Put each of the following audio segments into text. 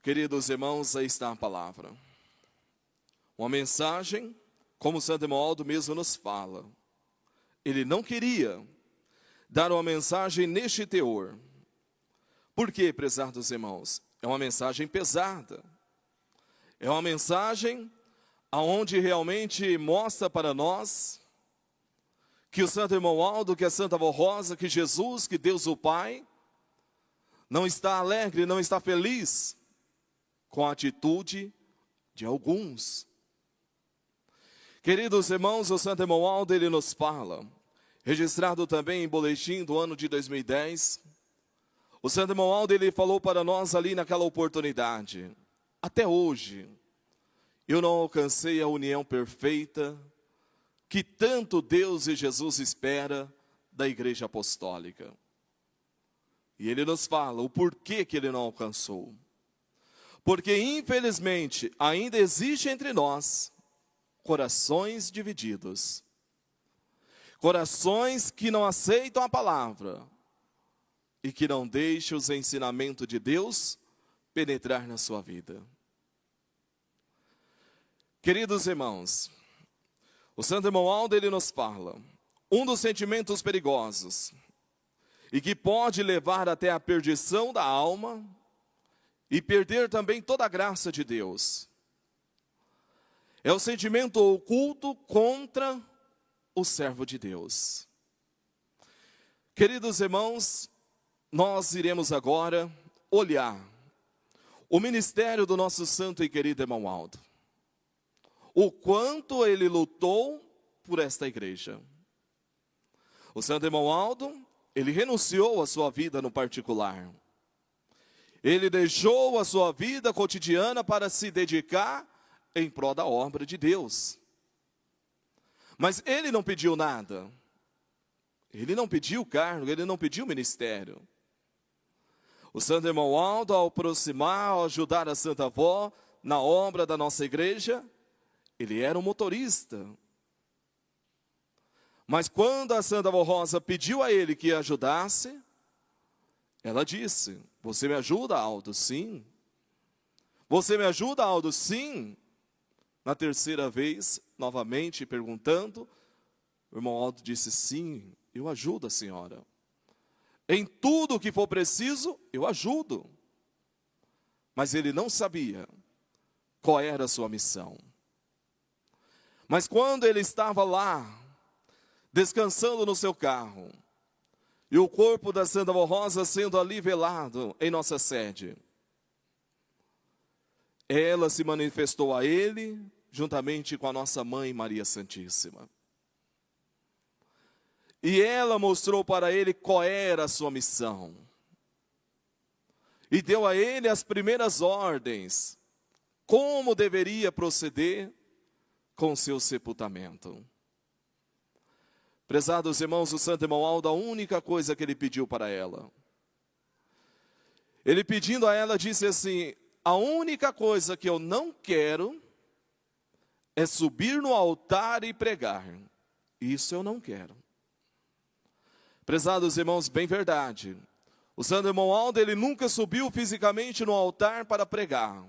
Queridos irmãos, aí está a palavra. Uma mensagem, como Santo Romualdo mesmo nos fala. Ele não queria dar uma mensagem neste teor. Por quê, prezados irmãos? É uma mensagem pesada. É uma mensagem onde realmente mostra para nós que o Santo Romualdo, que a Santa Avó Rosa, que Jesus, que Deus o Pai, não está alegre, não está feliz com a atitude de alguns. Queridos irmãos, o Santo Romualdo, ele nos fala, registrado também em boletim do ano de 2010, o Santo Romualdo, ele falou para nós ali naquela oportunidade: até hoje, eu não alcancei a união perfeita que tanto Deus e Jesus espera da Igreja Apostólica. E ele nos fala o porquê que ele não alcançou. Porque, infelizmente, ainda existe entre nós corações divididos. Corações que não aceitam a palavra e que não deixam os ensinamentos de Deus penetrar na sua vida. Queridos irmãos, o Santo Romualdo, ele nos fala, um dos sentimentos perigosos e que pode levar até a perdição da alma e perder também toda a graça de Deus, é o sentimento oculto contra o servo de Deus. Queridos irmãos, nós iremos agora olhar o ministério do nosso santo e querido Romualdo. O quanto ele lutou por esta igreja. O Santo Romualdo, ele renunciou à sua vida no particular. Ele deixou a sua vida cotidiana para se dedicar em prol da obra de Deus. Mas ele não pediu nada. Ele não pediu cargo, ele não pediu ministério. O Santo Romualdo, ao aproximar, ao ajudar a Santa Avó na obra da nossa igreja, ele era um motorista. Mas quando a Santa Avó Rosa pediu a ele que a ajudasse, ela disse: você me ajuda, Aldo? Sim. Você me ajuda, Aldo? Sim. Na terceira vez, novamente perguntando, o irmão Aldo disse: sim, eu ajudo a senhora. Em tudo o que for preciso, eu ajudo. Mas ele não sabia qual era a sua missão. Mas quando ele estava lá, descansando no seu carro, e o corpo da Santa Avó Rosa sendo ali velado em nossa sede, ela se manifestou a ele, juntamente com a nossa mãe Maria Santíssima. E ela mostrou para ele qual era a sua missão. E deu a ele as primeiras ordens, como deveria proceder com seu sepultamento. Prezados irmãos, o Santo Romualdo, a única coisa que ele pediu para ela, ele pedindo a ela, disse assim: a única coisa que eu não quero é subir no altar e pregar. Isso eu não quero. Prezados irmãos, bem verdade, o Santo Romualdo, ele nunca subiu fisicamente no altar para pregar.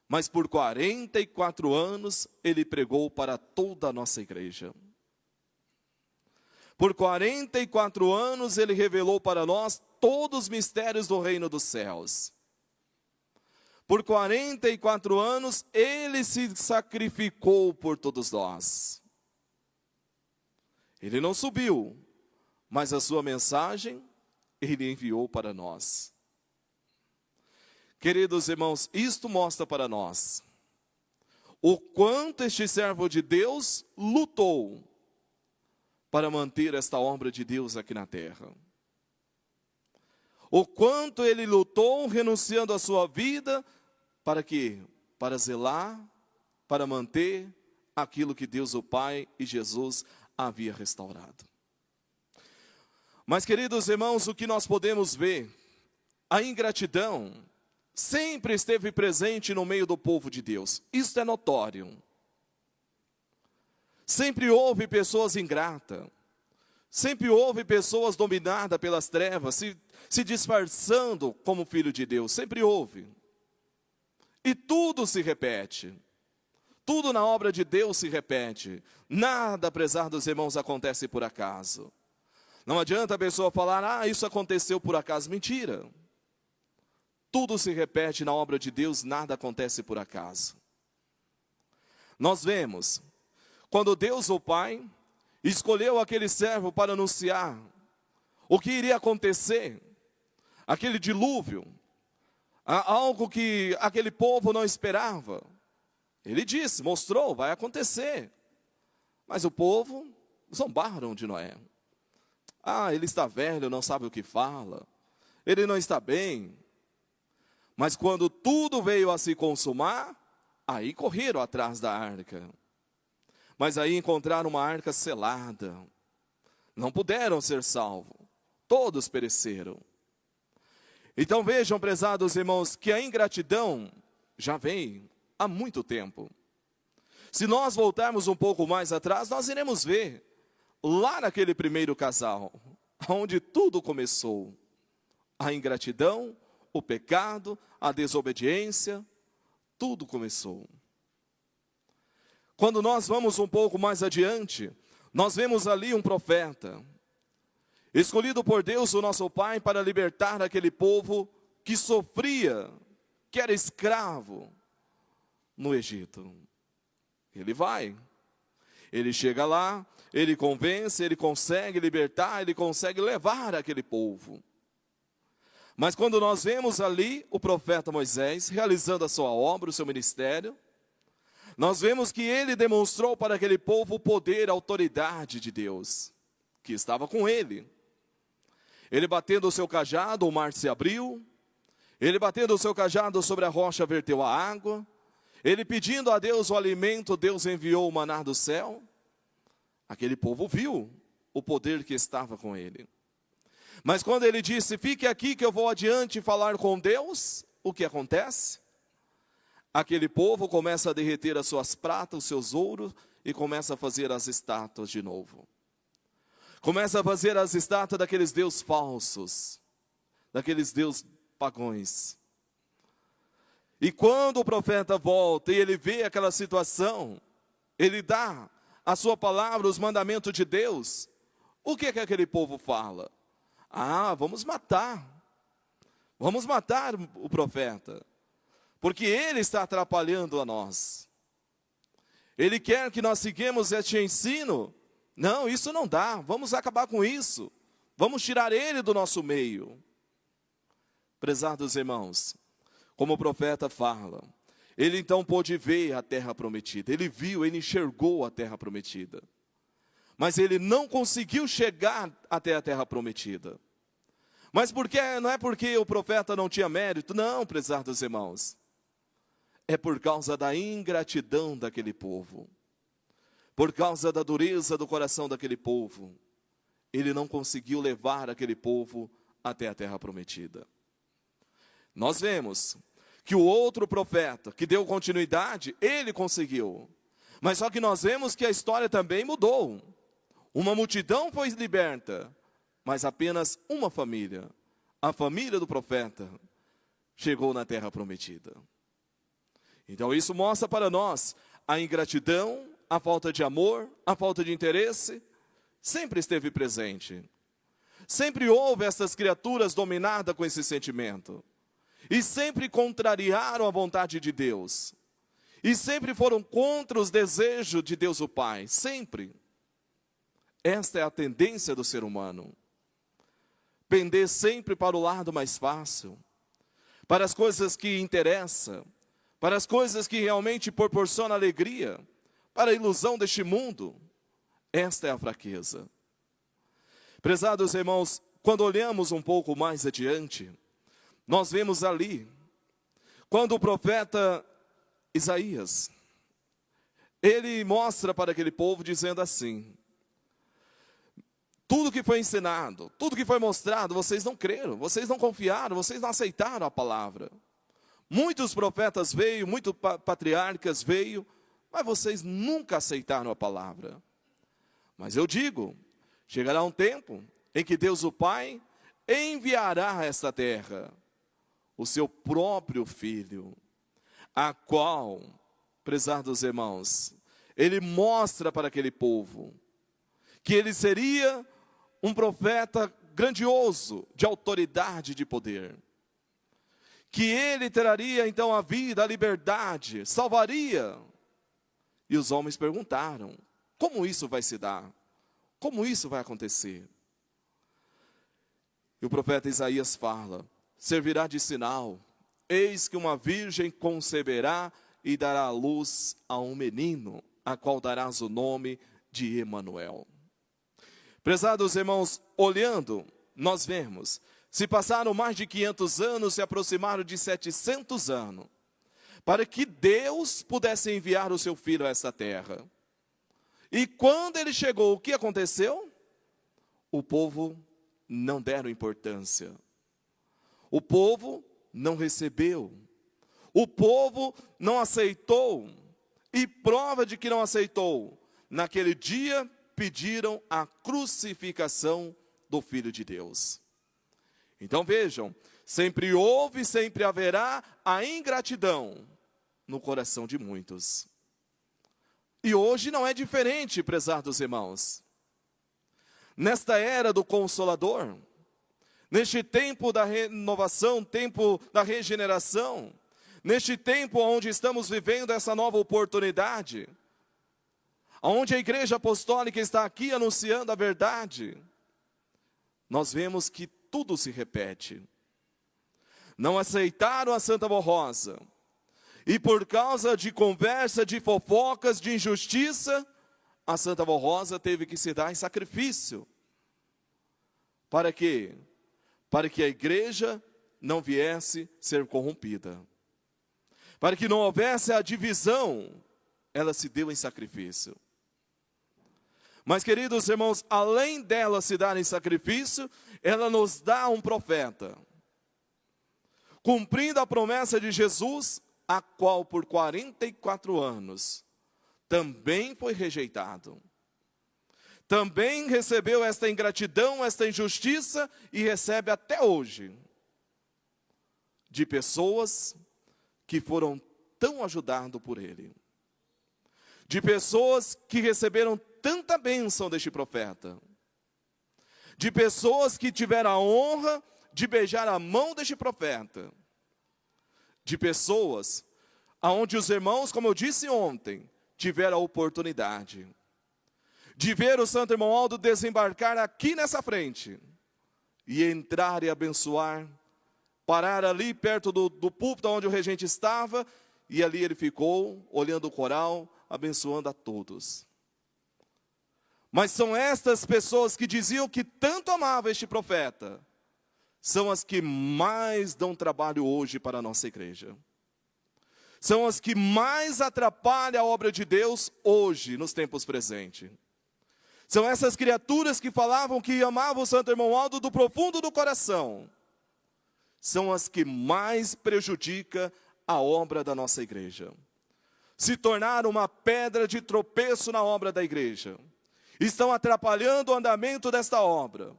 Mas por 44 anos, ele pregou para toda a nossa igreja. Por 44 anos, ele revelou para nós todos os mistérios do reino dos céus. Por 44 anos, ele se sacrificou por todos nós. Ele não subiu, mas a sua mensagem, ele enviou para nós. Queridos irmãos, isto mostra para nós o quanto este servo de Deus lutou para manter esta obra de Deus aqui na terra. O quanto ele lutou renunciando a sua vida para quê? Para zelar, para manter aquilo que Deus o Pai e Jesus havia restaurado. Mas, queridos irmãos, o que nós podemos ver, a ingratidão sempre esteve presente no meio do povo de Deus. Isso é notório. Sempre houve pessoas ingratas. Sempre houve pessoas dominadas pelas trevas, se disfarçando como filho de Deus. Sempre houve. E tudo se repete. Tudo na obra de Deus se repete. Nada, prezados irmãos, acontece por acaso. Não adianta a pessoa falar, isso aconteceu por acaso. Mentira. Tudo se repete na obra de Deus, nada acontece por acaso. Nós vemos, quando Deus, o Pai, escolheu aquele servo para anunciar o que iria acontecer, aquele dilúvio, algo que aquele povo não esperava. Ele disse, mostrou, vai acontecer. Mas o povo zombaram de Noé. Ele está velho, não sabe o que fala. Ele não está bem. Mas quando tudo veio a se consumar, aí correram atrás da arca. Mas aí encontraram uma arca selada. Não puderam ser salvos. Todos pereceram. Então vejam, prezados irmãos, que a ingratidão já vem há muito tempo. Se nós voltarmos um pouco mais atrás, nós iremos ver, lá naquele primeiro casal, onde tudo começou. A ingratidão, o pecado, a desobediência, tudo começou. Quando nós vamos um pouco mais adiante, nós vemos ali um profeta, escolhido por Deus, o nosso Pai, para libertar aquele povo que sofria, que era escravo no Egito. Ele vai, ele chega lá, ele convence, ele consegue libertar, ele consegue levar aquele povo. Mas quando nós vemos ali o profeta Moisés realizando a sua obra, o seu ministério, nós vemos que ele demonstrou para aquele povo o poder, a autoridade de Deus, que estava com ele. Ele batendo o seu cajado, o mar se abriu. Ele batendo o seu cajado sobre a rocha, verteu a água. Ele pedindo a Deus o alimento, Deus enviou o maná do céu. Aquele povo viu o poder que estava com ele. Mas quando ele disse, fique aqui que eu vou adiante falar com Deus, o que acontece? Aquele povo começa a derreter as suas pratas, os seus ouros, e começa a fazer as estátuas de novo. Começa a fazer as estátuas daqueles deuses falsos, daqueles deuses pagãos. E quando o profeta volta e ele vê aquela situação, ele dá a sua palavra, os mandamentos de Deus, o que aquele povo fala? Vamos matar o profeta, porque ele está atrapalhando a nós. Ele quer que nós sigamos este ensino. Não, isso não dá, vamos acabar com isso, vamos tirar ele do nosso meio. Prezados irmãos, como o profeta fala, ele então pôde ver a terra prometida, ele viu, ele enxergou a terra prometida. Mas ele não conseguiu chegar até a terra prometida. Mas não é porque o profeta não tinha mérito, não, prezados irmãos. É por causa da ingratidão daquele povo. Por causa da dureza do coração daquele povo. Ele não conseguiu levar aquele povo até a terra prometida. Nós vemos que o outro profeta, que deu continuidade, ele conseguiu. Mas só que nós vemos que a história também mudou. Uma multidão foi liberta, mas apenas uma família, a família do profeta, chegou na terra prometida. Então isso mostra para nós a ingratidão, a falta de amor, a falta de interesse, sempre esteve presente. Sempre houve essas criaturas dominadas com esse sentimento. E sempre contrariaram a vontade de Deus. E sempre foram contra os desejos de Deus o Pai, sempre. Esta é a tendência do ser humano. Pender sempre para o lado mais fácil, para as coisas que interessam, para as coisas que realmente proporcionam alegria, para a ilusão deste mundo. Esta é a fraqueza. Prezados irmãos, quando olhamos um pouco mais adiante, nós vemos ali, quando o profeta Isaías, ele mostra para aquele povo dizendo assim, tudo que foi ensinado, tudo que foi mostrado, vocês não creram, vocês não confiaram, vocês não aceitaram a palavra. Muitos profetas veio, muitos patriarcas veio, mas vocês nunca aceitaram a palavra. Mas eu digo, chegará um tempo em que Deus o Pai enviará a esta terra o seu próprio Filho, a qual, prezados irmãos, ele mostra para aquele povo que ele seria um profeta grandioso, de autoridade e de poder. Que ele traria então a vida, a liberdade, salvaria. E os homens perguntaram: como isso vai se dar? Como isso vai acontecer? E o profeta Isaías fala: servirá de sinal, eis que uma virgem conceberá e dará à luz a um menino, a qual darás o nome de Emanuel. Prezados irmãos, olhando, nós vemos, se passaram mais de 500 anos, se aproximaram de 700 anos, para que Deus pudesse enviar o seu Filho a essa terra. E quando ele chegou, o que aconteceu? O povo não deram importância. O povo não recebeu. O povo não aceitou. E prova de que não aceitou, naquele dia pediram a crucificação do Filho de Deus. Então vejam, sempre houve e sempre haverá a ingratidão no coração de muitos. E hoje não é diferente, prezados irmãos. Nesta era do Consolador, neste tempo da renovação, tempo da regeneração, neste tempo onde estamos vivendo essa nova oportunidade, onde a Igreja Apostólica está aqui anunciando a verdade, nós vemos que tudo se repete. Não aceitaram a Santa Rosa, e por causa de conversa, de fofocas, de injustiça, a Santa Rosa teve que se dar em sacrifício. Para quê? Para que a igreja não viesse ser corrompida. Para que não houvesse a divisão, ela se deu em sacrifício. Mas, queridos irmãos, além dela se dar em sacrifício, ela nos dá um profeta, cumprindo a promessa de Jesus, a qual por 44 anos também foi rejeitado. Também recebeu esta ingratidão, esta injustiça, e recebe até hoje, de pessoas que foram tão ajudadas por ele. De pessoas que receberam tanta bênção deste profeta. De pessoas que tiveram a honra de beijar a mão deste profeta. De pessoas onde os irmãos, como eu disse ontem, tiveram a oportunidade de ver o Santo Irmão Aldo desembarcar aqui nessa frente e entrar e abençoar, parar ali perto do púlpito onde o regente estava, e ali ele ficou olhando o coral, abençoando a todos. Mas são estas pessoas que diziam que tanto amavam este profeta, são as que mais dão trabalho hoje para a nossa igreja. São as que mais atrapalham a obra de Deus hoje, nos tempos presentes. São essas criaturas que falavam que amavam o Santo Irmão Aldo do profundo do coração. São as que mais prejudicam a obra da nossa igreja. Se tornaram uma pedra de tropeço na obra da igreja. Estão atrapalhando o andamento desta obra.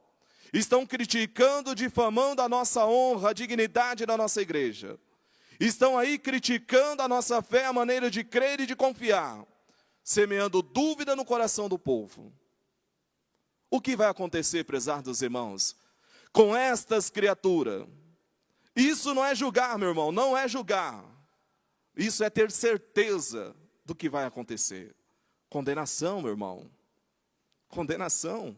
Estão criticando, difamando a nossa honra, a dignidade da nossa igreja. Estão aí criticando a nossa fé, a maneira de crer e de confiar, semeando dúvida no coração do povo. O que vai acontecer, prezados irmãos, com estas criaturas? Isso não é julgar, meu irmão, não é julgar. Isso é ter certeza do que vai acontecer. Condenação, meu irmão. Condenação.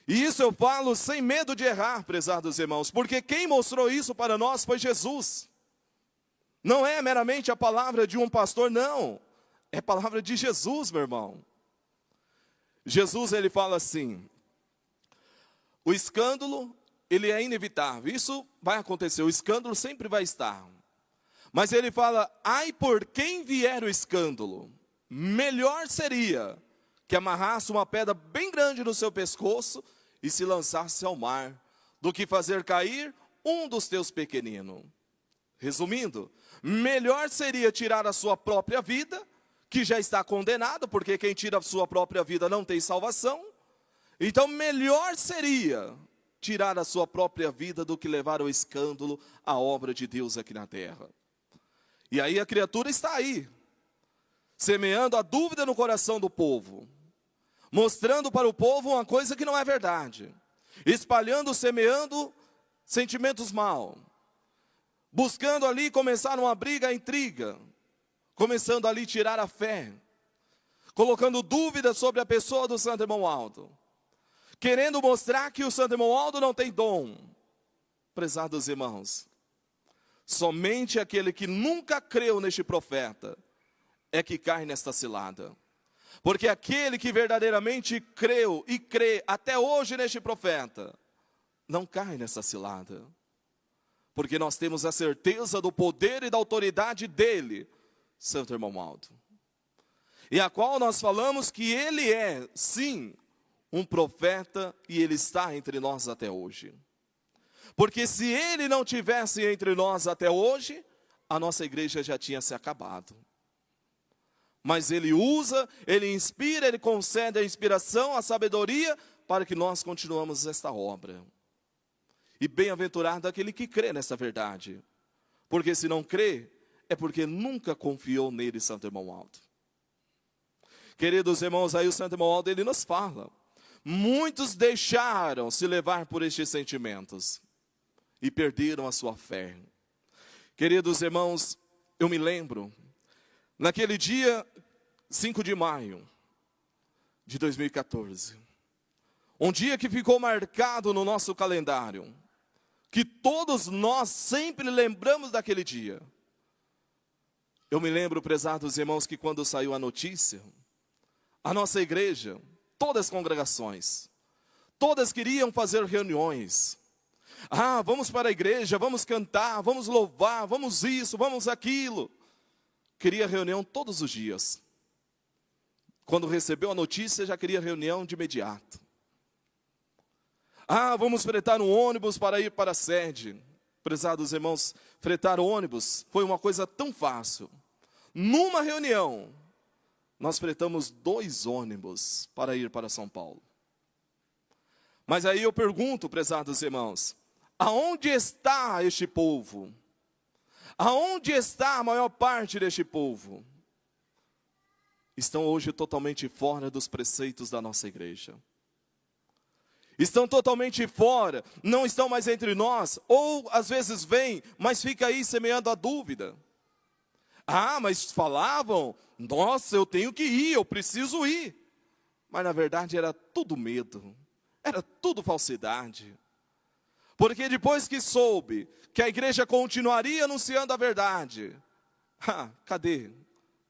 E isso eu falo sem medo de errar, prezados irmãos, porque quem mostrou isso para nós foi Jesus. Não é meramente a palavra de um pastor, não. É a palavra de Jesus, meu irmão. Jesus, ele fala assim: o escândalo, ele é inevitável. Isso vai acontecer, o escândalo sempre vai estar. Mas ele fala: ai por quem vier o escândalo, melhor seria que amarrasse uma pedra bem grande no seu pescoço e se lançasse ao mar, do que fazer cair um dos teus pequeninos. Resumindo, melhor seria tirar a sua própria vida, que já está condenado, porque quem tira a sua própria vida não tem salvação. Então melhor seria tirar a sua própria vida do que levar ao escândalo a obra de Deus aqui na terra. E aí a criatura está aí, semeando a dúvida no coração do povo, mostrando para o povo uma coisa que não é verdade, espalhando, semeando sentimentos maus, buscando ali começar uma briga, a intriga, começando ali tirar a fé, colocando dúvidas sobre a pessoa do Santo Romualdo, querendo mostrar que o Santo Romualdo não tem dom. Prezados irmãos, somente aquele que nunca creu neste profeta é que cai nesta cilada. Porque aquele que verdadeiramente creu e crê até hoje neste profeta, não cai nessa cilada. Porque nós temos a certeza do poder e da autoridade dele, Santo Romualdo. E a qual nós falamos que ele é, sim, um profeta e ele está entre nós até hoje. Porque se ele não tivesse entre nós até hoje, a nossa igreja já tinha se acabado. Mas ele usa, ele inspira, ele concede a inspiração, a sabedoria, para que nós continuemos esta obra. E bem-aventurado aquele que crê nessa verdade. Porque se não crê, é porque nunca confiou nele, Santo Romualdo. Queridos irmãos, aí o Santo Romualdo, ele nos fala. Muitos deixaram se levar por estes sentimentos e perderam a sua fé. Queridos irmãos, eu me lembro, naquele dia 5 de maio de 2014, um dia que ficou marcado no nosso calendário, que todos nós sempre lembramos daquele dia. Eu me lembro, prezados irmãos, que quando saiu a notícia, a nossa igreja, todas as congregações, todas queriam fazer reuniões. Ah, vamos para a igreja, vamos cantar, vamos louvar, vamos isso, vamos aquilo. Queria reunião todos os dias. Quando recebeu a notícia, já queria reunião de imediato. Ah, vamos fretar um ônibus para ir para a sede. Prezados irmãos, fretar ônibus foi uma coisa tão fácil. Numa reunião, nós fretamos 2 ônibus para ir para São Paulo. Mas aí eu pergunto, prezados irmãos, aonde está este povo? Aonde está a maior parte deste povo? Estão hoje totalmente fora dos preceitos da nossa igreja. Estão totalmente fora, não estão mais entre nós, ou às vezes vêm, mas fica aí semeando a dúvida. Ah, mas falavam, nossa, eu tenho que ir, eu preciso ir. Mas na verdade era tudo medo, era tudo falsidade. Porque depois que soube que a igreja continuaria anunciando a verdade, cadê?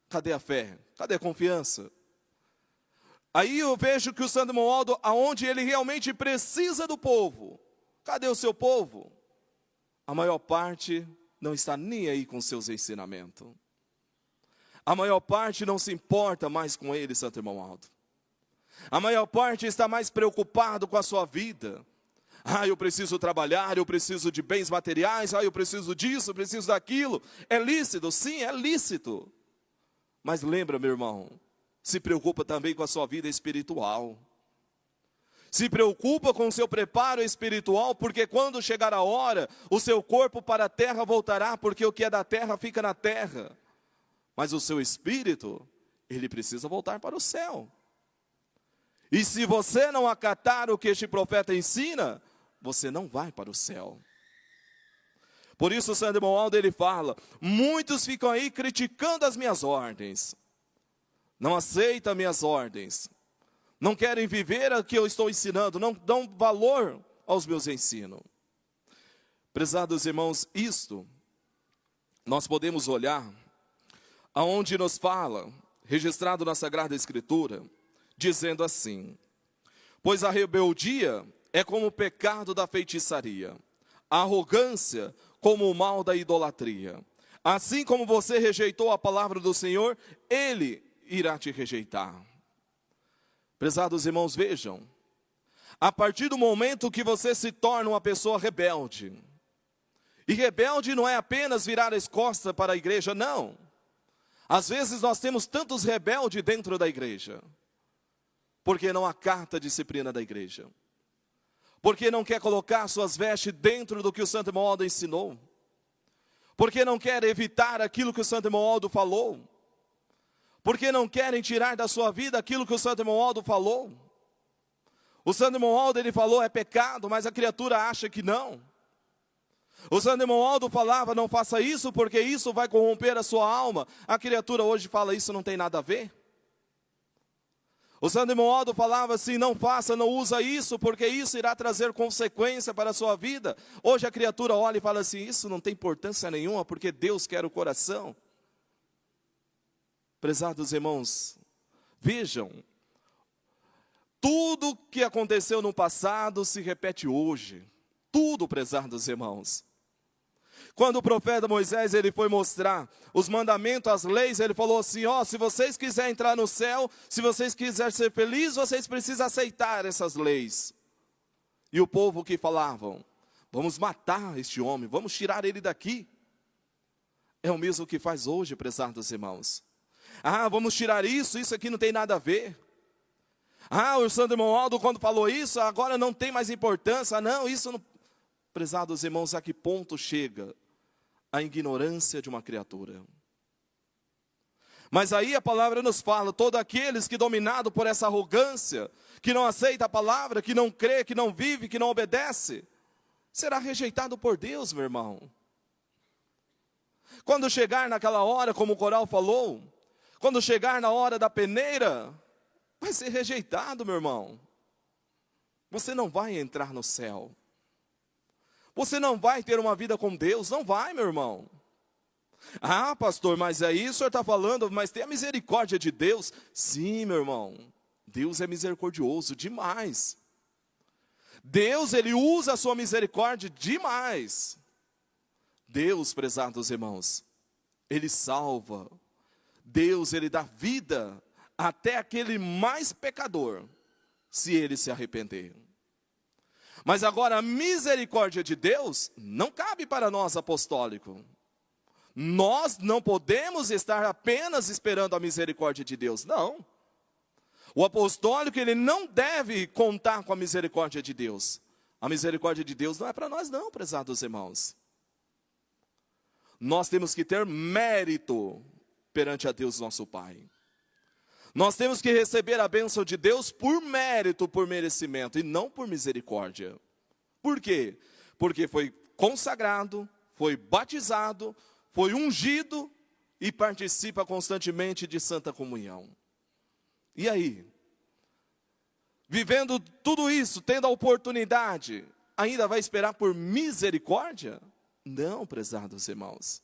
Cadê a fé? Cadê a confiança? Aí eu vejo que o Santo Romualdo, aonde ele realmente precisa do povo, cadê o seu povo? A maior parte não está nem aí com seus ensinamentos. A maior parte não se importa mais com ele, Santo Romualdo. A maior parte está mais preocupado com a sua vida. Ah, eu preciso trabalhar, eu preciso de bens materiais, eu preciso disso, eu preciso daquilo. É lícito? Sim, é lícito. Mas lembra, meu irmão, se preocupa também com a sua vida espiritual. Se preocupa com o seu preparo espiritual, porque quando chegar a hora, o seu corpo para a terra voltará, porque o que é da terra fica na terra. Mas o seu espírito, ele precisa voltar para o céu. E se você não acatar o que este profeta ensina, você não vai para o céu. Por isso o Santo Romualdo, ele fala, muitos ficam aí criticando as minhas ordens. Não aceitam minhas ordens. Não querem viver o que eu estou ensinando, não dão valor aos meus ensinos. Prezados irmãos, isto, nós podemos olhar aonde nos fala, registrado na Sagrada Escritura, dizendo assim, pois a rebeldia é como o pecado da feitiçaria, a arrogância como o mal da idolatria. Assim como você rejeitou a palavra do Senhor, Ele irá te rejeitar. Prezados irmãos, vejam, a partir do momento que você se torna uma pessoa rebelde, e rebelde não é apenas virar as costas para a igreja, não. Às vezes nós temos tantos rebeldes dentro da igreja, porque não acata a disciplina da igreja, porque não quer colocar suas vestes dentro do que o Santo Romualdo ensinou, Porque não querem evitar aquilo que o Santo Romualdo falou. Porque não querem tirar da sua vida aquilo que o Santo Romualdo falou. O Santo Romualdo, ele falou, é pecado, mas a criatura acha que não. O Santo Romualdo falava, não faça isso, porque isso vai corromper a sua alma. A criatura hoje fala, isso não tem nada a ver. O Santo Romualdo falava assim, não faça, não usa isso, porque isso irá trazer consequência para a sua vida. Hoje a criatura olha e fala assim, isso não tem importância nenhuma, porque Deus quer o coração. Prezados irmãos, vejam, tudo que aconteceu no passado se repete hoje. Tudo, prezados irmãos. Quando o profeta Moisés, ele foi mostrar os mandamentos, as leis, ele falou assim, ó, se vocês quiserem entrar no céu, se vocês quiserem ser felizes, vocês precisam aceitar essas leis. E o povo que falavam, vamos matar este homem, vamos tirar ele daqui. É o mesmo que faz hoje, prezados irmãos. Ah, vamos tirar isso aqui não tem nada a ver. Ah, o Santo Romualdo quando falou isso, agora não tem mais importância. Não, isso não... Prezados irmãos, a que ponto chega a ignorância de uma criatura? Mas aí a palavra nos fala, todos aqueles que dominados por essa arrogância, que não aceita a palavra, que não crê, que não vive, que não obedece, será rejeitado por Deus, meu irmão. Quando chegar naquela hora, como o coral falou, quando chegar na hora da peneira, vai ser rejeitado, meu irmão. Você não vai entrar no céu. Você não vai ter uma vida com Deus, não vai, meu irmão. Ah, pastor, mas aí o senhor está falando, mas tem a misericórdia de Deus. Sim, meu irmão, Deus é misericordioso demais. Deus, ele usa a sua misericórdia demais. Deus, prezados irmãos, ele salva. Deus, ele dá vida até aquele mais pecador, se ele se arrepender. Mas agora a misericórdia de Deus não cabe para nós apostólicos. Nós não podemos estar apenas esperando a misericórdia de Deus, não. O apostólico, ele não deve contar com a misericórdia de Deus. A misericórdia de Deus não é para nós não, prezados irmãos. Nós temos que ter mérito perante a Deus nosso Pai. Nós temos que receber a bênção de Deus por mérito, por merecimento, e não por misericórdia. Por quê? Porque foi consagrado, foi batizado, foi ungido e participa constantemente de santa comunhão. E aí? Vivendo tudo isso, tendo a oportunidade, ainda vai esperar por misericórdia? Não, prezados irmãos.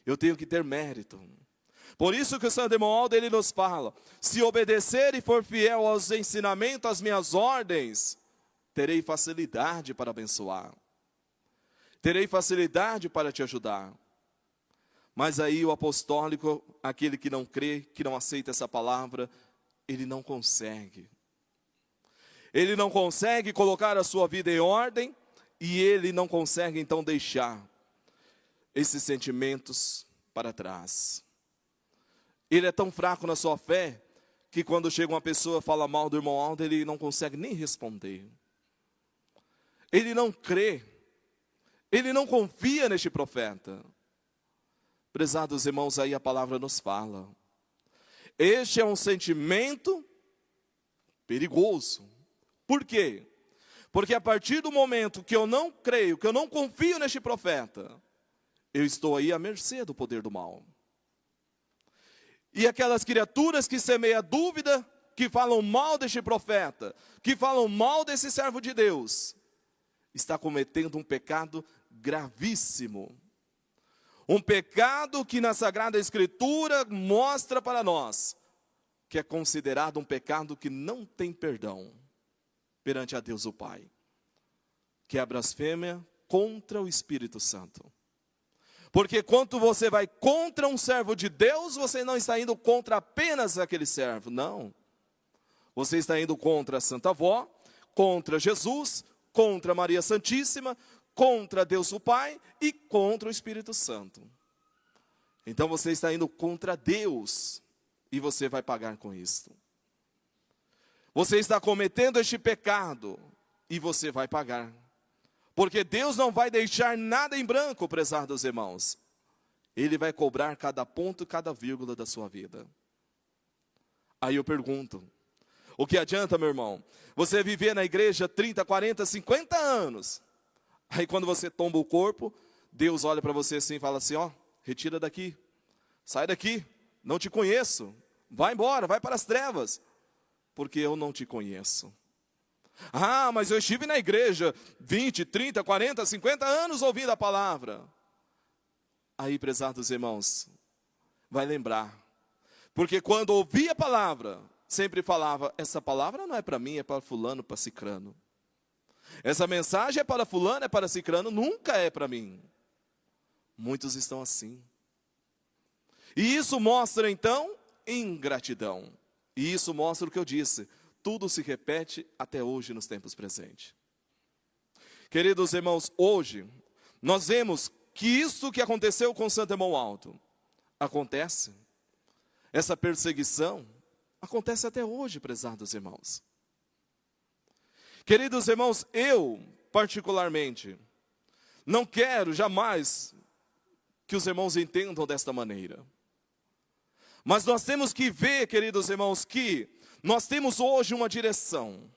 Eu tenho que ter mérito. Por isso que o Santo Romualdo, ele nos fala, se obedecer e for fiel aos ensinamentos, às minhas ordens, terei facilidade para abençoar. Terei facilidade para te ajudar. Mas aí o apostólico, aquele que não crê, que não aceita essa palavra, ele não consegue. Ele não consegue colocar a sua vida em ordem, e ele não consegue então deixar esses sentimentos para trás. Ele é tão fraco na sua fé, que quando chega uma pessoa e fala mal do irmão Aldo, ele não consegue nem responder. Ele não crê. Ele não confia neste profeta. Prezados irmãos, aí a palavra nos fala. Este é um sentimento perigoso. Por quê? Porque a partir do momento que eu não creio, que eu não confio neste profeta, eu estou aí à mercê do poder do mal. E aquelas criaturas que semeiam dúvida, que falam mal deste profeta, que falam mal desse servo de Deus, está cometendo um pecado gravíssimo. Um pecado que na Sagrada Escritura mostra para nós que é considerado um pecado que não tem perdão perante a Deus o Pai. Que é a blasfêmia contra o Espírito Santo. Porque quando você vai contra um servo de Deus, você não está indo contra apenas aquele servo, não. Você está indo contra a Santa Avó, contra Jesus, contra Maria Santíssima, contra Deus o Pai e contra o Espírito Santo. Então você está indo contra Deus e você vai pagar com isso. Você está cometendo este pecado e você vai pagar. Porque Deus não vai deixar nada em branco, prezados irmãos. Ele vai cobrar cada ponto, cada vírgula da sua vida. Aí eu pergunto, o que adianta, meu irmão, você viver na igreja 30, 40, 50 anos. Aí quando você tomba o corpo, Deus olha para você assim e fala assim, ó, retira daqui, sai daqui, não te conheço. Vai embora, vai para as trevas, porque eu não te conheço. Ah, mas eu estive na igreja 20, 30, 40, 50 anos ouvindo a palavra. Aí, prezados irmãos, vai lembrar. Porque quando ouvi a palavra, sempre falava, essa palavra não é para mim, é para fulano, para cicrano. Essa mensagem é para fulano, é para cicrano, nunca é para mim. Muitos estão assim. E isso mostra então ingratidão. E isso mostra o que eu disse. Tudo se repete até hoje nos tempos presentes. Queridos irmãos, hoje nós vemos que isso que aconteceu com Santo Irmão Alto acontece. Essa perseguição acontece até hoje, prezados irmãos. Queridos irmãos, eu particularmente não quero jamais que os irmãos entendam desta maneira. Mas nós temos que ver, queridos irmãos, que nós temos hoje uma direção,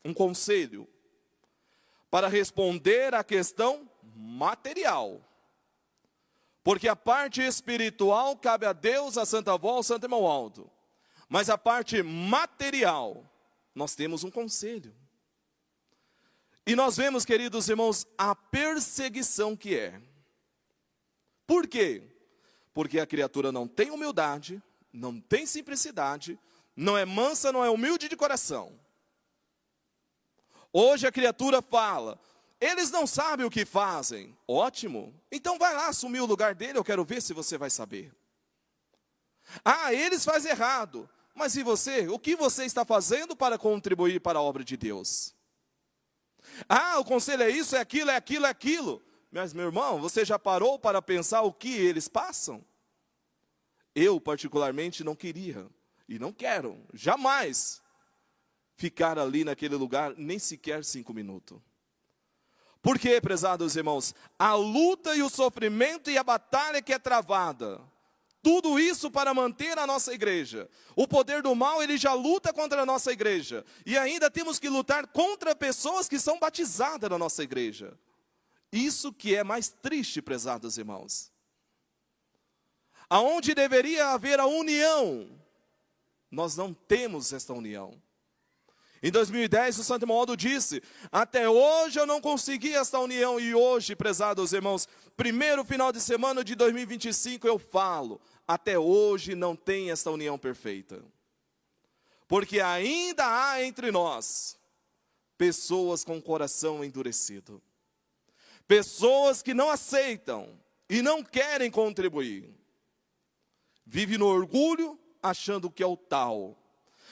um conselho, para responder à questão material. Porque a parte espiritual cabe a Deus, a Santa Avó, ao Santo Irmão Alto. Mas a parte material, nós temos um conselho. E nós vemos, queridos irmãos, a perseguição que é. Por quê? Porque a criatura não tem humildade, não tem simplicidade, não é mansa, não é humilde de coração. Hoje a criatura fala, eles não sabem o que fazem. Ótimo, então vai lá assumir o lugar dele, eu quero ver se você vai saber. Ah, eles fazem errado, mas e você? O que você está fazendo para contribuir para a obra de Deus? Ah, o conselho é isso, é aquilo, é aquilo, é aquilo. Mas meu irmão, você já parou para pensar o que eles passam? Eu particularmente não queria e não quero jamais ficar ali naquele lugar nem sequer 5 minutos. Por quê, prezados irmãos? A luta e o sofrimento e a batalha que é travada, tudo isso para manter a nossa igreja. O poder do mal, ele já luta contra a nossa igreja. E ainda temos que lutar contra pessoas que são batizadas na nossa igreja. Isso que é mais triste, prezados irmãos. Aonde deveria haver a união, nós não temos esta união. Em 2010, o Santo Irmão Aldo disse, até hoje eu não consegui esta união. E hoje, prezados irmãos, primeiro final de semana de 2025 eu falo, até hoje não tem esta união perfeita. Porque ainda há entre nós pessoas com o coração endurecido. Pessoas que não aceitam e não querem contribuir. Vive no orgulho, achando que é o tal.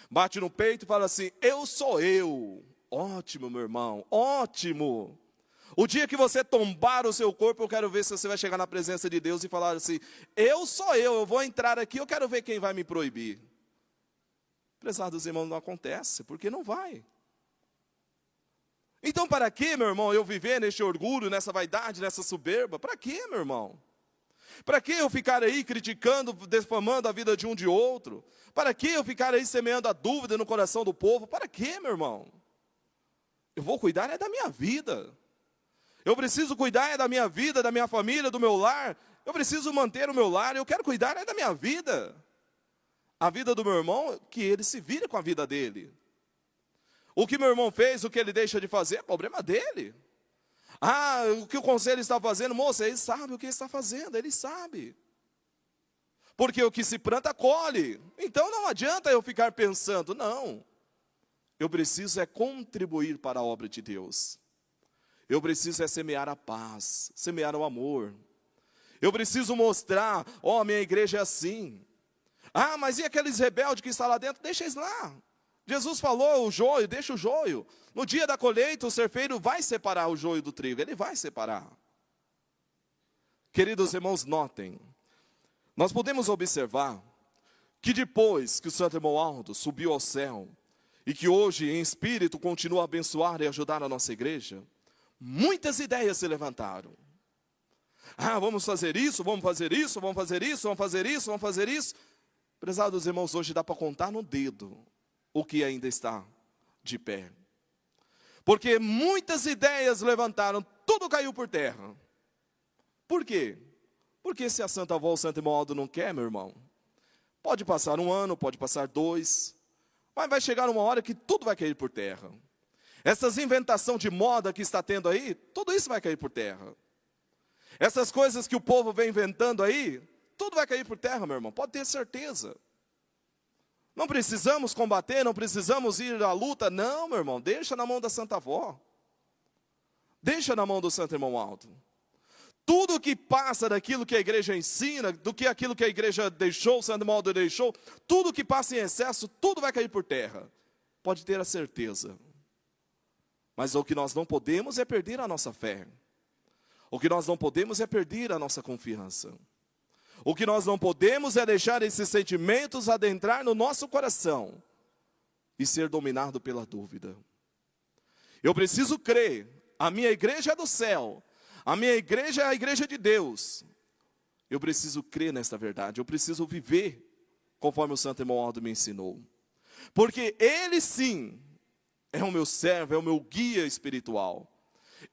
Bate no peito e fala assim, eu sou eu. Ótimo, meu irmão, ótimo. O dia que você tombar o seu corpo, eu quero ver se você vai chegar na presença de Deus e falar assim, eu sou eu vou entrar aqui, eu quero ver quem vai me proibir. Prezados irmãos, não acontece, porque não vai. Então para que, meu irmão, eu viver neste orgulho, nessa vaidade, nessa soberba? Para que, meu irmão? Para que eu ficar aí criticando, defamando a vida de um de outro? Para que eu ficar aí semeando a dúvida no coração do povo? Para que, meu irmão? Eu vou cuidar é da minha vida. Eu preciso cuidar é da minha vida, da minha família, do meu lar. Eu preciso manter o meu lar, eu quero cuidar é da minha vida. A vida do meu irmão, que ele se vire com a vida dele. O que meu irmão fez, o que ele deixa de fazer, é problema dele. Ah, o que o conselho está fazendo, moça, ele sabe o que ele está fazendo, ele sabe. Porque o que se planta, colhe. Então não adianta eu ficar pensando, não. Eu preciso é contribuir para a obra de Deus. Eu preciso é semear a paz, semear o amor. Eu preciso mostrar, ó, minha igreja é assim. Ah, mas e aqueles rebeldes que estão lá dentro? Deixa eles lá. Jesus falou, o joio, deixa o joio. No dia da colheita, o ceifeiro vai separar o joio do trigo. Ele vai separar. Queridos irmãos, notem. Nós podemos observar que depois que o Santo Irmão Aldo subiu ao céu, e que hoje em espírito continua a abençoar e ajudar a nossa igreja, muitas ideias se levantaram. Ah, vamos fazer isso, vamos fazer isso, vamos fazer isso, vamos fazer isso, vamos fazer isso. Prezados irmãos, hoje dá para contar no dedo o que ainda está de pé. Porque muitas ideias levantaram, tudo caiu por terra. Por quê? Porque se a Santa Avó, o Santo Irmão Aldo não quer, meu irmão, pode passar 1 ano, pode passar 2, mas vai chegar uma hora que tudo vai cair por terra. Essas inventações de moda que está tendo aí, tudo isso vai cair por terra. Essas coisas que o povo vem inventando aí, tudo vai cair por terra, meu irmão, pode ter certeza. Não precisamos combater, não precisamos ir à luta, não, meu irmão, deixa na mão da Santa Avó. Deixa na mão do Santo Irmão Aldo. Tudo que passa daquilo que a igreja ensina, do que aquilo que a igreja deixou, o Santo Irmão Aldo deixou, tudo que passa em excesso, tudo vai cair por terra. Pode ter a certeza. Mas o que nós não podemos é perder a nossa fé. O que nós não podemos é perder a nossa confiança. O que nós não podemos é deixar esses sentimentos adentrar no nosso coração e ser dominado pela dúvida. Eu preciso crer, a minha igreja é do céu, a minha igreja é a igreja de Deus. Eu preciso crer nesta verdade, eu preciso viver conforme o Santo Irmão Aldo me ensinou. Porque Ele sim é o meu servo, é o meu guia espiritual.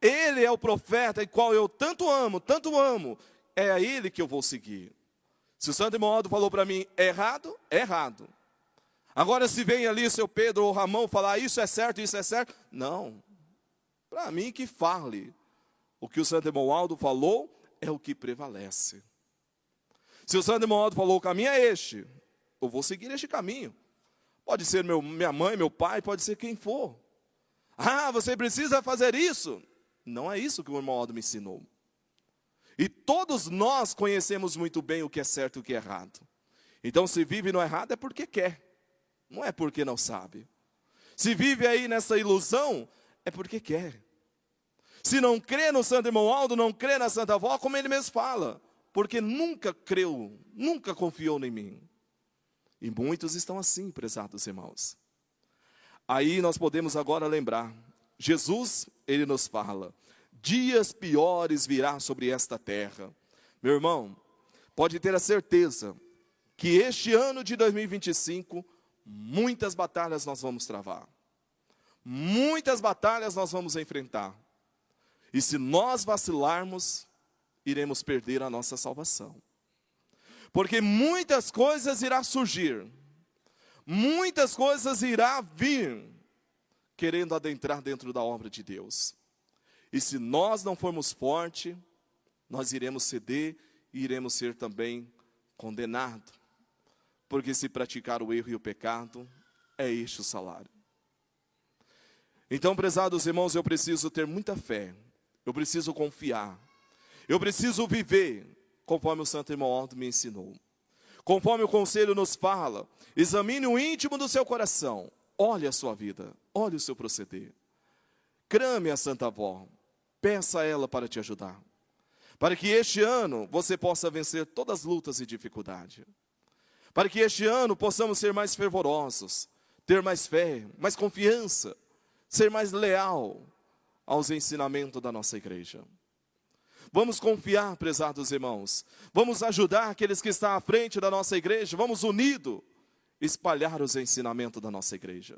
Ele é o profeta em qual eu tanto amo, é a Ele que eu vou seguir. Se o Santo Irmão Aldo falou para mim, é errado, é errado. Agora se vem ali o seu Pedro ou Ramão falar, isso é certo, não. Para mim que fale. O que o Santo Irmão Aldo falou é o que prevalece. Se o Santo Irmão Aldo falou, o caminho é este, eu vou seguir este caminho. Pode ser minha mãe, meu pai, pode ser quem for. Ah, você precisa fazer isso. Não é isso que o irmão Aldo me ensinou. E todos nós conhecemos muito bem o que é certo e o que é errado. Então, se vive no errado é porque quer. Não é porque não sabe. Se vive aí nessa ilusão, é porque quer. Se não crê no Santo Irmão Aldo, não crê na Santa Avó, como ele mesmo fala. Porque nunca creu, nunca confiou em mim. E muitos estão assim, prezados irmãos. Aí nós podemos agora lembrar. Jesus, Ele nos fala. Dias piores virá sobre esta terra. Meu irmão, pode ter a certeza que este ano de 2025, muitas batalhas nós vamos travar. Muitas batalhas nós vamos enfrentar. E se nós vacilarmos, iremos perder a nossa salvação. Porque muitas coisas irá surgir. Muitas coisas irá vir, querendo adentrar dentro da obra de Deus. E se nós não formos fortes, nós iremos ceder e iremos ser também condenados. Porque se praticar o erro e o pecado, é este o salário. Então, prezados irmãos, eu preciso ter muita fé. Eu preciso confiar. Eu preciso viver conforme o Santo Irmão Aldo me ensinou. Conforme o conselho nos fala, examine o íntimo do seu coração. Olhe a sua vida, olhe o seu proceder. Clame a Santa Avó, peça a ela para te ajudar. Para que este ano você possa vencer todas as lutas e dificuldades. Para que este ano possamos ser mais fervorosos, ter mais fé, mais confiança, ser mais leal aos ensinamentos da nossa igreja. Vamos confiar, prezados irmãos. Vamos ajudar aqueles que estão à frente da nossa igreja. Vamos unidos espalhar os ensinamentos da nossa igreja.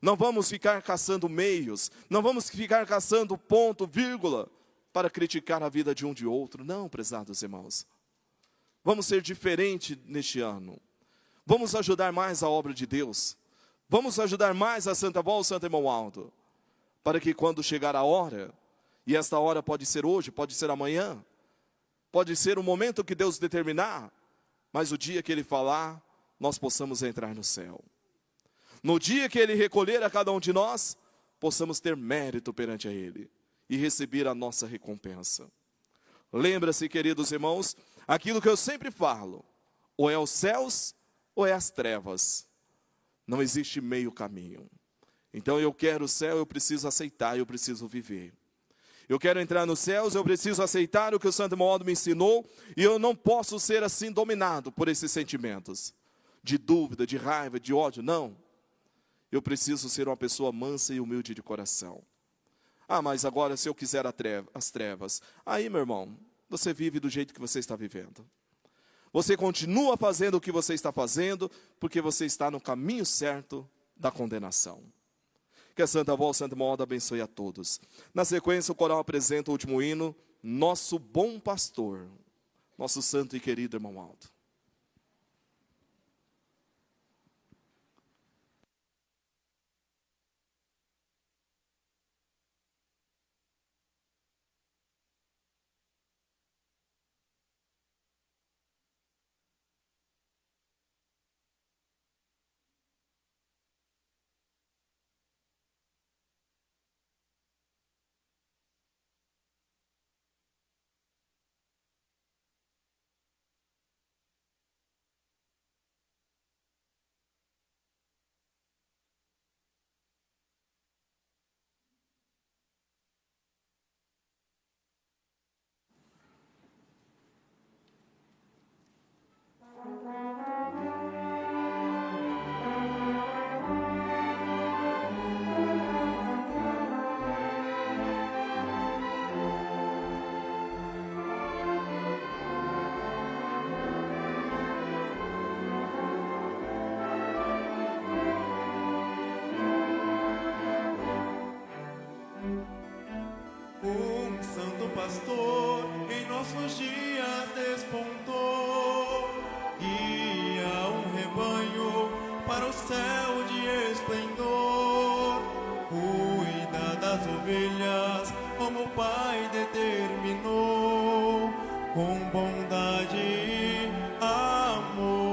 Não vamos ficar caçando meios. Não vamos ficar caçando ponto, vírgula, para criticar a vida de um de outro. Não, prezados irmãos. Vamos ser diferentes neste ano. Vamos ajudar mais a obra de Deus. Vamos ajudar mais a Santa Avó, o Santo Irmão Aldo. Para que quando chegar a hora, e esta hora pode ser hoje, pode ser amanhã, pode ser o momento que Deus determinar, mas o dia que Ele falar, nós possamos entrar no céu. No dia que Ele recolher a cada um de nós, possamos ter mérito perante a Ele e receber a nossa recompensa. Lembra-se, queridos irmãos, aquilo que eu sempre falo, ou é os céus ou é as trevas. Não existe meio caminho. Então eu quero o céu, eu preciso aceitar, eu preciso viver. Eu quero entrar nos céus, eu preciso aceitar o que o Santo Irmão Aldo me ensinou, e eu não posso ser assim dominado por esses sentimentos, de dúvida, de raiva, de ódio, não. Eu preciso ser uma pessoa mansa e humilde de coração. Ah, mas agora se eu quiser as trevas. Aí, meu irmão, você vive do jeito que você está vivendo. Você continua fazendo o que você está fazendo, porque você está no caminho certo da condenação. Que a Santa Voz, Santa Moda abençoe a todos. Na sequência, o coral apresenta o último hino, Nosso Bom Pastor, nosso santo e querido irmão Aldo. Pastor em nossos dias despontou, guia um rebanho para o céu de esplendor, cuida das ovelhas como o Pai determinou, com bondade e amor.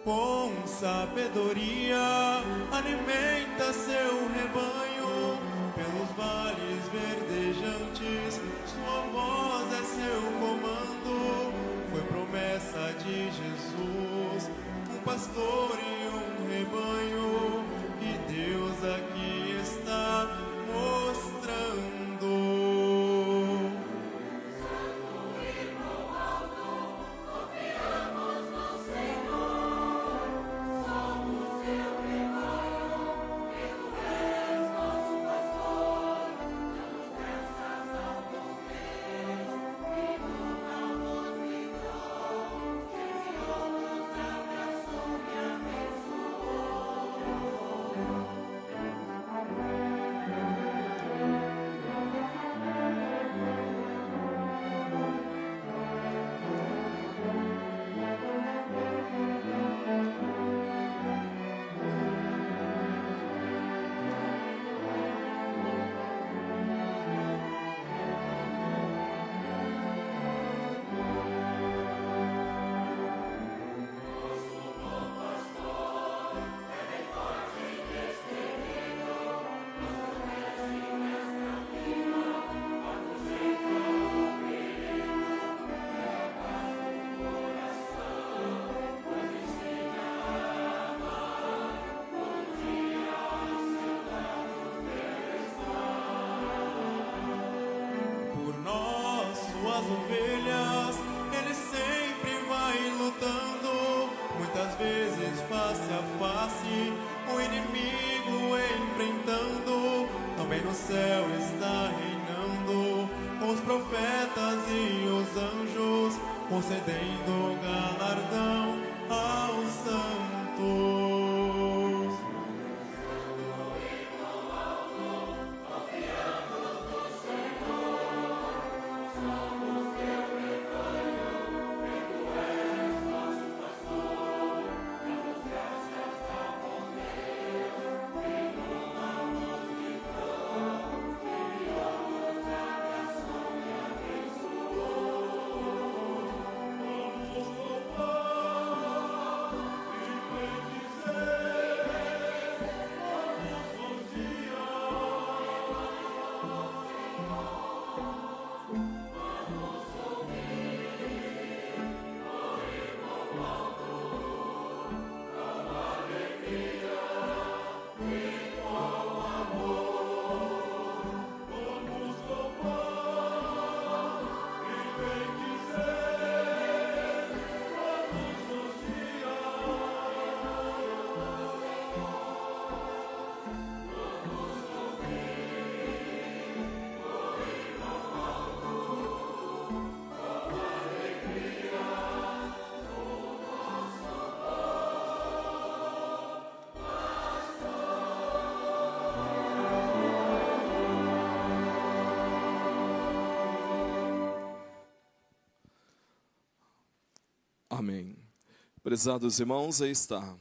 Com sabedoria alimenta seu rebanho, pelos vales verdejantes sua voz é seu comando. Foi promessa de Jesus, um pastor e um rebanho, e Deus aqui está mostrando. Ovelhas, ele sempre vai lutando, muitas vezes face a face, o inimigo enfrentando. Também no céu está reinando, com os profetas e os anjos, concedendo galardão aos santos. Prezados irmãos, aí está.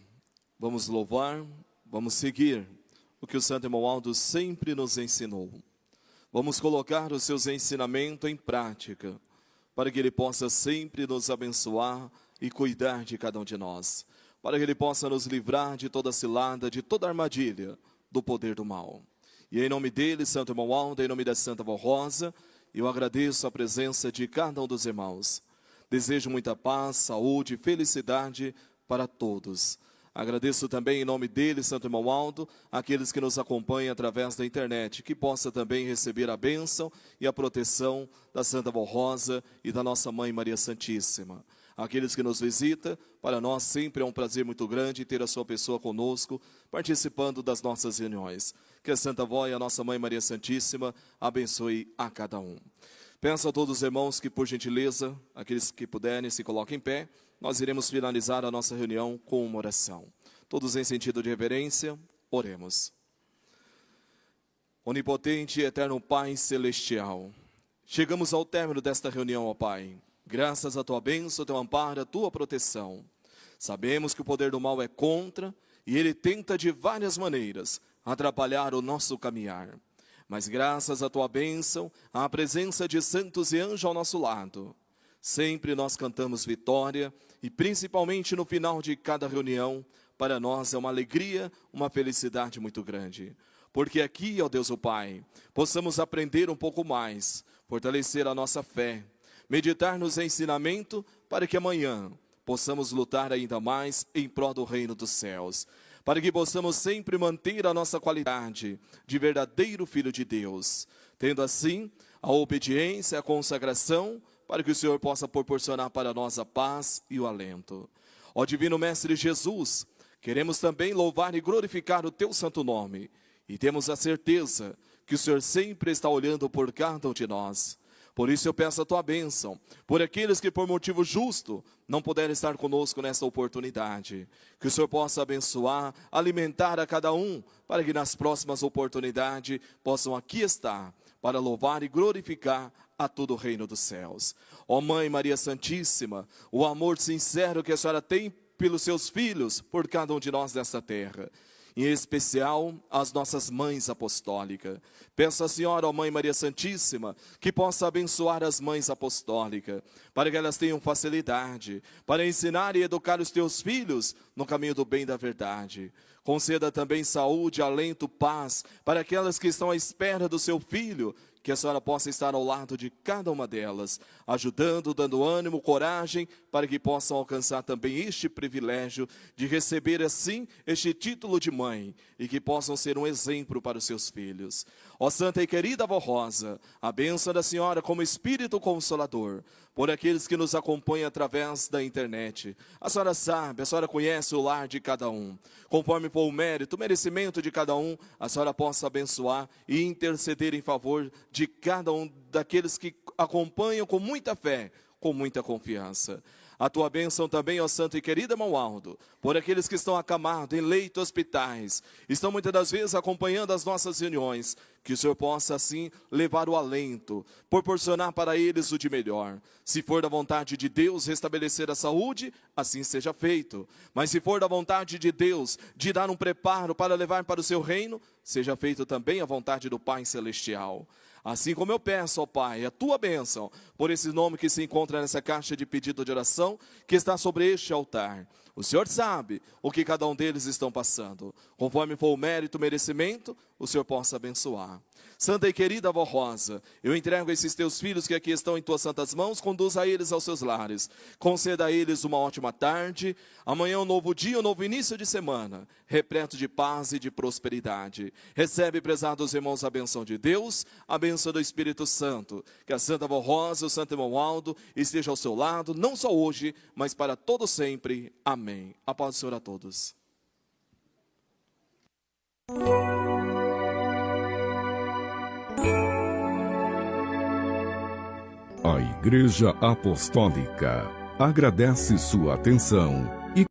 Vamos louvar, vamos seguir o que o Santo Irmão Aldo sempre nos ensinou. Vamos colocar os seus ensinamentos em prática, para que ele possa sempre nos abençoar e cuidar de cada um de nós, para que ele possa nos livrar de toda cilada, de toda armadilha do poder do mal. E em nome dele, Santo Irmão Aldo, em nome da Santa Vó Rosa, eu agradeço a presença de cada um dos irmãos. Desejo muita paz, saúde e felicidade para todos. Agradeço também em nome dele, Santo Irmão Aldo, aqueles que nos acompanham através da internet, que possa também receber a bênção e a proteção da Santa Vó Rosa e da nossa Mãe Maria Santíssima. Aqueles que nos visitam, para nós sempre é um prazer muito grande ter a sua pessoa conosco, participando das nossas reuniões. Que a Santa Vó e a nossa Mãe Maria Santíssima abençoe a cada um. Peço a todos os irmãos que, por gentileza, aqueles que puderem, se coloquem em pé. Nós iremos finalizar a nossa reunião com uma oração. Todos em sentido de reverência, oremos. Onipotente e eterno Pai Celestial, chegamos ao término desta reunião, ó Pai. Graças à Tua bênção, Teu amparo, a Tua proteção. Sabemos que o poder do mal é contra e ele tenta de várias maneiras atrapalhar o nosso caminhar. Mas graças à Tua bênção, à presença de santos e anjos ao nosso lado, sempre nós cantamos vitória e principalmente no final de cada reunião, para nós é uma alegria, uma felicidade muito grande. Porque aqui, ó Deus o Pai, possamos aprender um pouco mais, fortalecer a nossa fé, meditar nos ensinamentos para que amanhã possamos lutar ainda mais em prol do reino dos céus. Para que possamos sempre manter a nossa qualidade de verdadeiro Filho de Deus, tendo assim a obediência, a consagração, para que o Senhor possa proporcionar para nós a paz e o alento. Ó Divino Mestre Jesus, queremos também louvar e glorificar o Teu santo nome, e temos a certeza que o Senhor sempre está olhando por cada um de nós. Por isso eu peço a Tua bênção, por aqueles que por motivo justo não puderem estar conosco nesta oportunidade. Que o Senhor possa abençoar, alimentar a cada um, para que nas próximas oportunidades possam aqui estar, para louvar e glorificar a todo o reino dos céus. Ó Mãe Maria Santíssima, o amor sincero que a Senhora tem pelos seus filhos, por cada um de nós desta terra. Em especial, as nossas mães apostólicas. Peço à Senhora, ó Mãe Maria Santíssima, que possa abençoar as mães apostólicas, para que elas tenham facilidade, para ensinar e educar os Teus filhos no caminho do bem e da verdade. Conceda também saúde, alento, paz, para aquelas que estão à espera do Seu Filho, que a Senhora possa estar ao lado de cada uma delas, ajudando, dando ânimo, coragem, para que possam alcançar também este privilégio de receber assim este título de mãe, e que possam ser um exemplo para os seus filhos. Ó Santa e querida Vó Rosa, a bênção da Senhora como Espírito Consolador, por aqueles que nos acompanham através da internet. A Senhora sabe, a Senhora conhece o lar de cada um. Conforme for o mérito, o merecimento de cada um, a Senhora possa abençoar e interceder em favor de cada um daqueles que acompanham com muita fé, com muita confiança. A Tua bênção também, ó Santo e querido Irmão Aldo, por aqueles que estão acamados em leitos hospitais, estão muitas das vezes acompanhando as nossas reuniões, que o Senhor possa assim levar o alento, proporcionar para eles o de melhor. Se for da vontade de Deus restabelecer a saúde, assim seja feito. Mas se for da vontade de Deus de dar um preparo para levar para o Seu reino, seja feito também a vontade do Pai Celestial. Assim como eu peço ao Pai a Tua bênção, por esse nome que se encontra nessa caixa de pedido de oração, que está sobre este altar. O Senhor sabe o que cada um deles estão passando. Conforme for o mérito, o merecimento, o Senhor possa abençoar. Santa e querida Vó Rosa, eu entrego esses Teus filhos que aqui estão em Tuas santas mãos, conduza eles aos seus lares. Conceda a eles uma ótima tarde, amanhã um novo dia, um novo início de semana, repleto de paz e de prosperidade. Recebe, prezados irmãos, a benção de Deus, a benção do Espírito Santo. Que a Santa Vó Rosa, o Santo Irmão Aldo, esteja ao seu lado, não só hoje, mas para todo sempre. Amém. A paz do Senhor a todos. A Igreja Apostólica agradece sua atenção